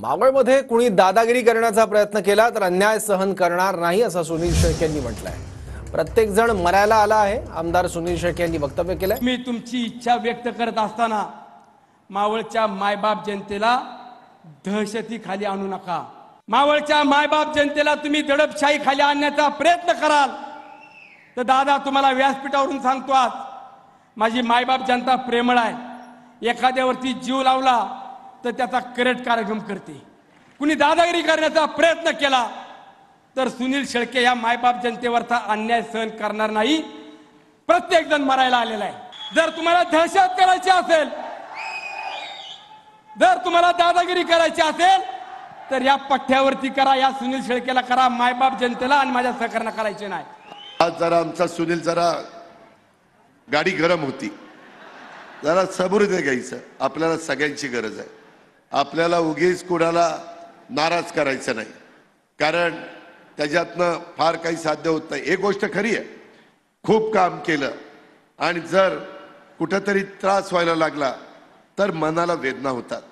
मावळमध्ये कुणी दादागिरी करण्याचा प्रयत्न केला तर अन्याय सहन करणार नाही असं सुनील शेळके यांनी म्हटलंय। प्रत्येक जण मरायला आला आहे, आमदार सुनील शेळके यांनी वक्तव्य केलंय। मी तुमची इच्छा व्यक्त करत असताना मावळच्या मायबाप जनतेला दहशती खाली आणू नका। मावळच्या मायबाप जनतेला तुम्ही दडपशाही खाली आणण्याचा प्रयत्न कराल तर दादा तुम्हाला व्यासपीठावरून सांगतो, आज माझी मायबाप जनता प्रेमळ आहे। एखाद्यावरती जीव लावला तर त्याचा करेक्ट कार्यक्रम करते। कुणी दादागिरी करण्याचा प्रयत्न केला तर सुनील शेळके या मायबाप जनतेवरचा अन्याय सहन करणार नाही। प्रत्येक जण मरायला आलेला आहे। जर तुम्हाला दहशत करायची असेल, जर तुम्हाला दादागिरी करायची असेल तर या पठ्ठ्यावरती करा, या सुनील शेळकेला करा। मायबाप जनतेला आणि माझ्या सहकार्यांना करायचे नाही। आज जरा आमचा सुनील जरा गाडी गरम होती, जरा सबुरीने घ्यायचं। आपल्याला सगळ्यांची गरज आहे। आपल्याला उगीच कुणाला नाराज करायचं नाही, कारण त्याच्यातनं फार काही साध्य होत नाही। एक गोष्ट खरी आहे, खूप काम केलं आणि जर कुठेतरी त्रास व्हायला लागला तर मनाला वेदना होतात।